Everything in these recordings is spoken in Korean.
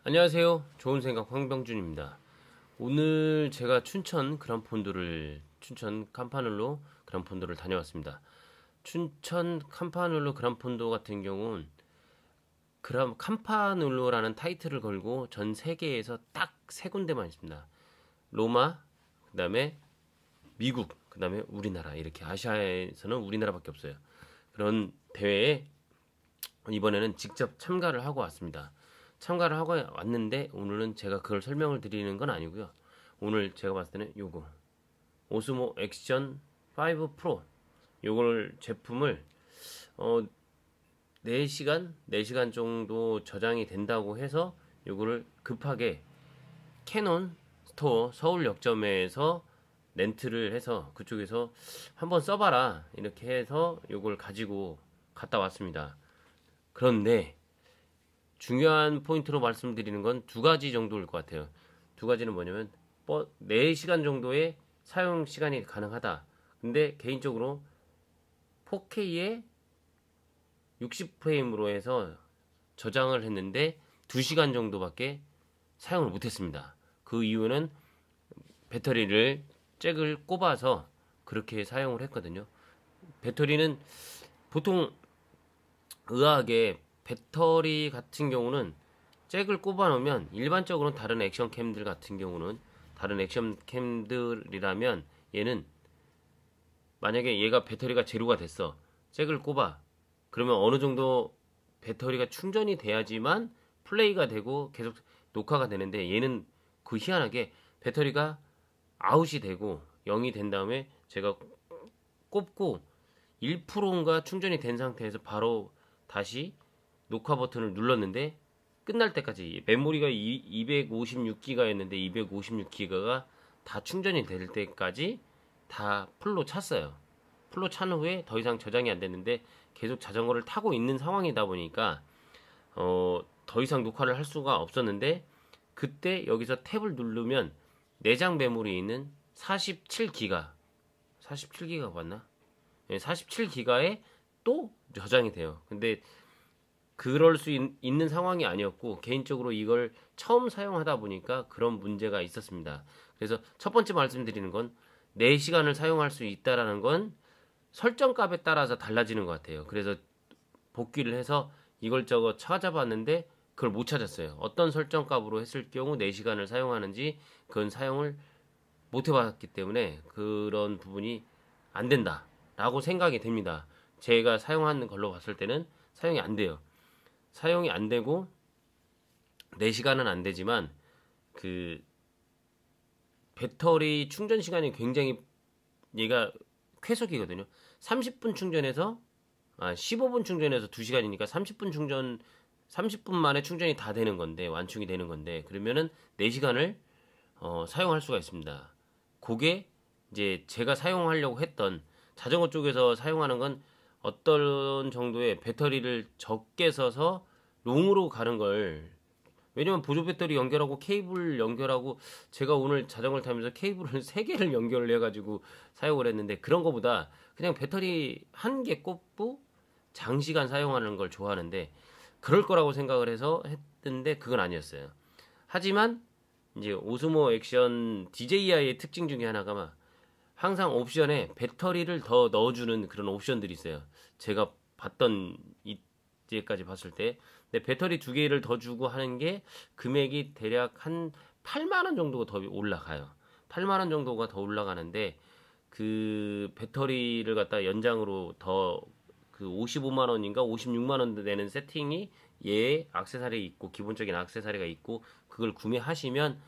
안녕하세요. 좋은 생각 황병준입니다. 오늘 제가 춘천 캄파눌로 그란폰도를 다녀왔습니다. 춘천 캄파눌로 그란폰도 같은 경우는 캄파눌로라는 타이틀을 걸고 전 세계에서 딱 세 군데만 있습니다. 로마, 그 다음에 미국, 그 다음에 우리나라, 이렇게 아시아에서는 우리나라밖에 없어요. 그런 대회에 이번에는 직접 참가를 하고 왔습니다. 참가를 하고 왔는데 오늘은 제가 그걸 설명을 드리는 건 아니고요. 오늘 제가 봤을 때는 요거 오스모 액션 5 프로 요걸 제품을 4시간 정도 저장이 된다고 해서 요거를 급하게 캐논 스토어 서울역점에서 렌트를 해서 그쪽에서 한번 써봐라 이렇게 해서 요걸 가지고 갔다 왔습니다. 그런데 중요한 포인트로 말씀드리는 건 두 가지 정도일 것 같아요. 두 가지는 뭐냐면 4시간 정도의 사용 시간이 가능하다. 근데 개인적으로 4K에 60프레임으로 해서 저장을 했는데 2시간 정도밖에 사용을 못했습니다. 그 이유는 배터리를 잭을 꼽아서 그렇게 사용을 했거든요. 배터리는 보통 의아하게 배터리 같은 경우는 잭을 꼽아 놓으면 일반적으로 다른 액션캠들 같은 경우는 다른 액션캠들이라면 얘는 만약에 얘가 배터리가 제로가 됐어 잭을 꼽아 그러면 어느 정도 배터리가 충전이 돼야지만 플레이가 되고 계속 녹화가 되는데 얘는 그 희한하게 배터리가 아웃이 되고 0이 된 다음에 제가 꼽고 1%인가 충전이 된 상태에서 바로 다시 녹화 버튼을 눌렀는데 끝날 때까지 메모리가 256기가였는데 256기가가 다 충전이 될 때까지 다 풀로 찼어요. 풀로 찬 후에 더 이상 저장이 안 됐는데 계속 자전거를 타고 있는 상황이다 보니까 더 이상 녹화를 할 수가 없었는데 그때 여기서 탭을 누르면 내장 메모리에 있는 47기가 맞나? 네, 47기가에 또 저장이 돼요. 근데 그럴 수 있는 상황이 아니었고 개인적으로 이걸 처음 사용하다 보니까 그런 문제가 있었습니다. 그래서 첫 번째 말씀드리는 건 4시간을 사용할 수 있다라는 건 설정값에 따라서 달라지는 것 같아요. 그래서 복귀를 해서 이걸저것 찾아봤는데 그걸 못 찾았어요. 어떤 설정값으로 했을 경우 4시간을 사용하는지 그건 사용을 못 해봤기 때문에 그런 부분이 안 된다라고 생각이 됩니다. 제가 사용하는 걸로 봤을 때는 사용이 안 돼요. 사용이 안 되고 4시간은 안 되지만 그 배터리 충전 시간이 굉장히 얘가 쾌속이거든요. 30분 충전해서 15분 충전해서 2시간이니까 30분 만에 충전이 다 되는 건데 완충이 되는 건데 그러면은 4시간을 사용할 수가 있습니다. 그게 이제 제가 사용하려고 했던 자전거 쪽에서 사용하는 건 어떤 정도의 배터리를 적게 써서 롱으로 가는 걸 왜냐면 보조 배터리 연결하고 케이블 연결하고 제가 오늘 자전거를 타면서 케이블을 3개를 연결을 해가지고 사용을 했는데 그런 거보다 그냥 배터리 한 개 꼽고 장시간 사용하는 걸 좋아하는데 그럴 거라고 생각을 해서 했는데 그건 아니었어요. 하지만 이제 오스모 액션 DJI의 특징 중에 하나가 항상 옵션에 배터리를 더 넣어주는 그런 옵션들이 있어요. 제가 봤던 이때까지 봤을 때 근데 배터리 2개를 더 주고 하는 게 금액이 대략 한 8만 원 정도가 더 올라가요. 8만 원 정도가 더 올라가는데 그 배터리를 갖다 연장으로 더 그 55만 원인가 56만 원 되는 세팅이 얘 액세서리 있고 기본적인 액세서리가 있고 그걸 구매하시면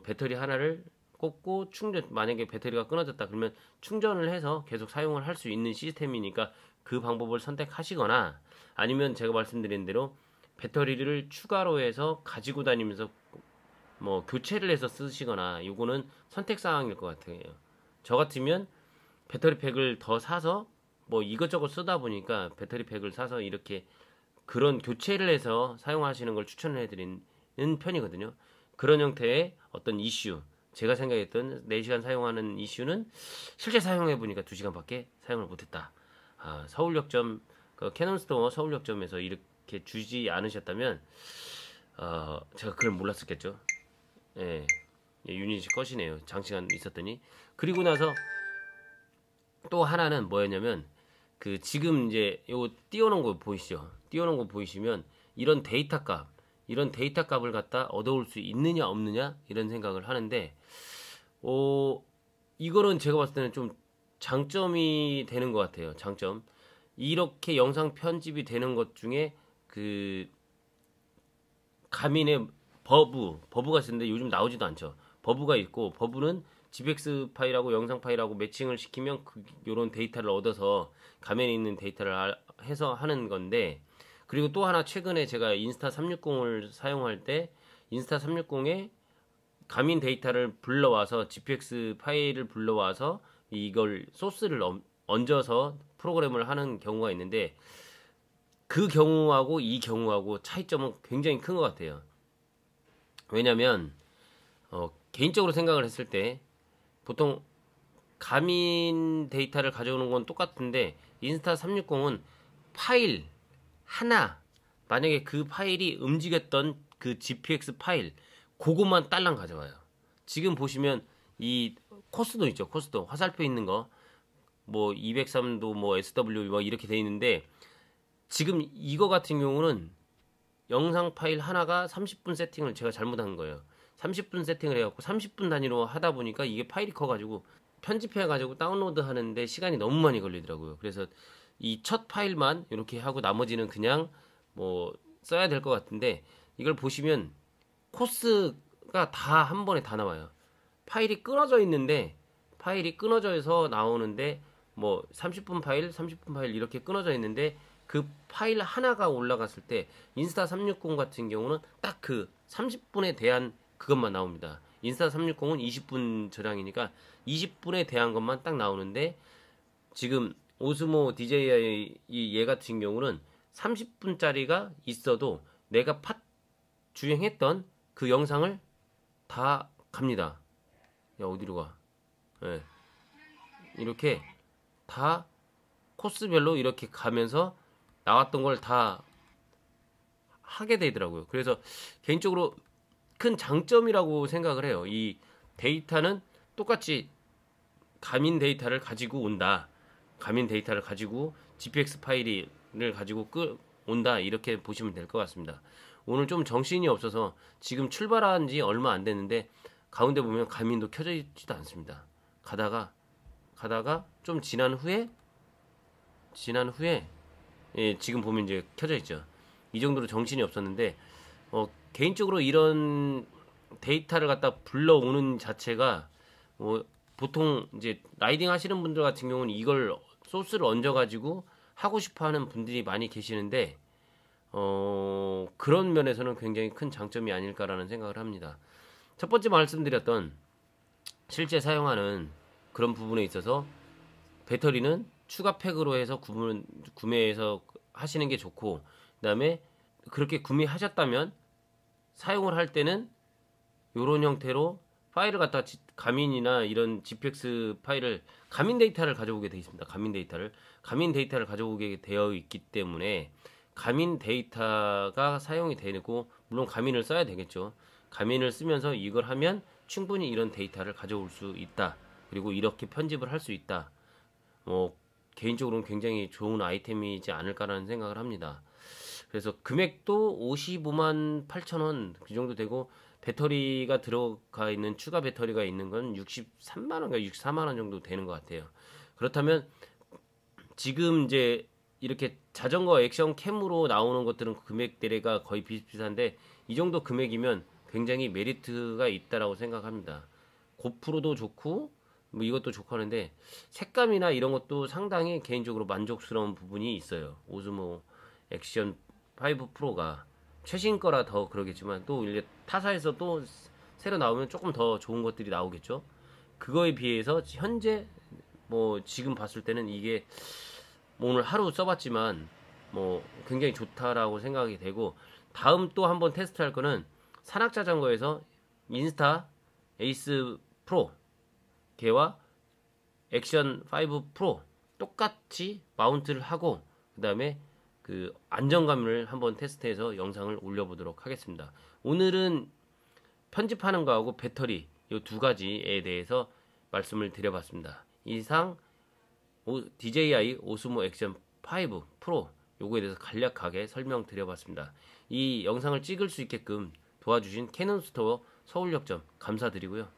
배터리 하나를 꽂고 충전 만약에 배터리가 끊어졌다 그러면 충전을 해서 계속 사용을 할 수 있는 시스템이니까 그 방법을 선택하시거나 아니면 제가 말씀드린 대로 배터리를 추가로 해서 가지고 다니면서 뭐 교체를 해서 쓰시거나 요거는 선택 사항일 것 같아요. 저 같으면 배터리 팩을 더 사서 뭐 이것저것 쓰다 보니까 배터리 팩을 사서 이렇게 그런 교체를 해서 사용하시는 걸 추천을 해드리는 편이거든요. 그런 형태의 어떤 이슈 제가 생각했던 4시간 사용하는 이슈는 실제 사용해보니까 2시간밖에 사용을 못했다. 서울역점, 캐논스토어 서울역점에서 이렇게 주지 않으셨다면 제가 그걸 몰랐었겠죠. 예, 유닛이 컷이네요. 장치가 있었더니. 그리고 나서 또 하나는 뭐였냐면 그 지금 이제 요거 띄워놓은 거 보이시죠? 띄워놓은 거 보이시면 이런 데이터 값을 갖다 얻어올 수 있느냐 없느냐 이런 생각을 하는데 이거는 제가 봤을 때는 좀 장점이 되는 것 같아요. 장점. 이렇게 영상 편집이 되는 것 중에 그 가민의 버브가 있는데 요즘 나오지도 않죠. 버브가 있고 버브는 GPX 파일하고 영상 파일하고 매칭을 시키면 요런 데이터를 얻어서 가면에 있는 데이터를 해서 하는 건데 그리고 또 하나 최근에 제가 인스타 360을 사용할 때 인스타 360에 가민 데이터를 불러와서 GPX 파일을 불러와서 이걸 소스를 얹어서 프로그램을 하는 경우가 있는데 그 경우하고 이 경우하고 차이점은 굉장히 큰 것 같아요. 왜냐면 개인적으로 생각을 했을 때 보통 가민 데이터를 가져오는 건 똑같은데 인스타 360은 파일 하나 만약에 그 파일이 움직였던 그 GPX 파일 그것만 딸랑 가져와요. 지금 보시면 이 코스도 있죠. 코스도 화살표 있는 거 뭐 203도 뭐 SW 뭐 이렇게 돼 있는데 지금 이거 같은 경우는 영상 파일 하나가 30분 세팅을 제가 잘못한 거예요. 30분 세팅을 해갖고 30분 단위로 하다 보니까 이게 파일이 커가지고 편집해가지고 다운로드 하는데 시간이 너무 많이 걸리더라고요. 그래서 이 첫 파일만 이렇게 하고 나머지는 그냥 뭐 써야 될 것 같은데 이걸 보시면 코스가 다 한 번에 다 나와요. 파일이 끊어져 있는데 파일이 끊어져서 나오는데 뭐 30분 파일 이렇게 끊어져 있는데 그 파일 하나가 올라갔을 때 인스타 360 같은 경우는 딱 그 30분에 대한 그것만 나옵니다. 인스타 360은 20분 저장이니까 20분에 대한 것만 딱 나오는데 지금 오스모 DJI 얘 같은 경우는 30분짜리가 있어도 내가 주행했던 그 영상을 다 갑니다. 야 어디로 가? 네. 이렇게 다 코스별로 이렇게 가면서 나왔던 걸 다 하게 되더라고요. 그래서 개인적으로 큰 장점이라고 생각을 해요. 이 데이터는 똑같이 가민 데이터를 가지고 온다. 가민 데이터를 가지고 GPX 파일을 가지고 온다. 이렇게 보시면 될 것 같습니다. 오늘 좀 정신이 없어서 지금 출발한 지 얼마 안 됐는데 가운데 보면 가민도 켜져 있지도 않습니다. 가다가 좀 지난 후에 예, 지금 보면 이제 켜져 있죠. 이 정도로 정신이 없었는데 개인적으로 이런 데이터를 갖다 불러오는 자체가 보통 이제 라이딩 하시는 분들 같은 경우는 이걸 소스를 얹어가지고 하고 싶어하는 분들이 많이 계시는데 그런 면에서는 굉장히 큰 장점이 아닐까라는 생각을 합니다. 첫 번째 말씀드렸던 실제 사용하는 그런 부분에 있어서 배터리는 추가 팩으로 해서 구매해서 하시는 게 좋고 그다음에 그렇게 구매하셨다면 사용을 할 때는 이런 형태로 파일을 갖다 가민이나 이런 GPX 파일을 가민 데이터를 가져오게 되어 있습니다. 가민 데이터를 가져오게 되어 있기 때문에 가민 데이터가 사용이 되고 물론 가민을 써야 되겠죠. 가민을 쓰면서 이걸 하면 충분히 이런 데이터를 가져올 수 있다. 그리고 이렇게 편집을 할 수 있다. 개인적으로는 굉장히 좋은 아이템이지 않을까라는 생각을 합니다. 그래서 금액도 55만 8천 원 그 정도 되고 배터리가 들어가 있는 추가 배터리가 있는 건 63만 원인가 64만 원 정도 되는 것 같아요. 그렇다면 지금 이제 이렇게 자전거 액션 캠으로 나오는 것들은 금액대가 거의 비슷비슷한데 이 정도 금액이면 굉장히 메리트가 있다라고 생각합니다. 고프로도 좋고 뭐 이것도 좋고 하는데 색감이나 이런 것도 상당히 개인적으로 만족스러운 부분이 있어요. 오즈모 액션 5 프로가 최신 거라 더 그러겠지만 또 이제 타사에서 또 새로 나오면 조금 더 좋은 것들이 나오겠죠. 그거에 비해서 현재 뭐 지금 봤을 때는 이게 뭐 오늘 하루 써봤지만 뭐 굉장히 좋다라고 생각이 되고 다음 또 한번 테스트할 거는 산악자전거에서 인스타 에이스 프로 걔와 액션 5 프로 똑같이 마운트를 하고 그 다음에 그 안정감을 한번 테스트해서 영상을 올려보도록 하겠습니다. 오늘은 편집하는 거하고 배터리 이 두 가지에 대해서 말씀을 드려봤습니다. 이상 DJI 오스모 액션 5 프로 요거에 대해서 간략하게 설명드려봤습니다. 이 영상을 찍을 수 있게끔 도와주신 캐논스토어 서울역점 감사드리고요.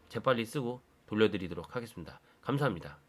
재빨리 쓰고 돌려드리도록 하겠습니다. 감사합니다.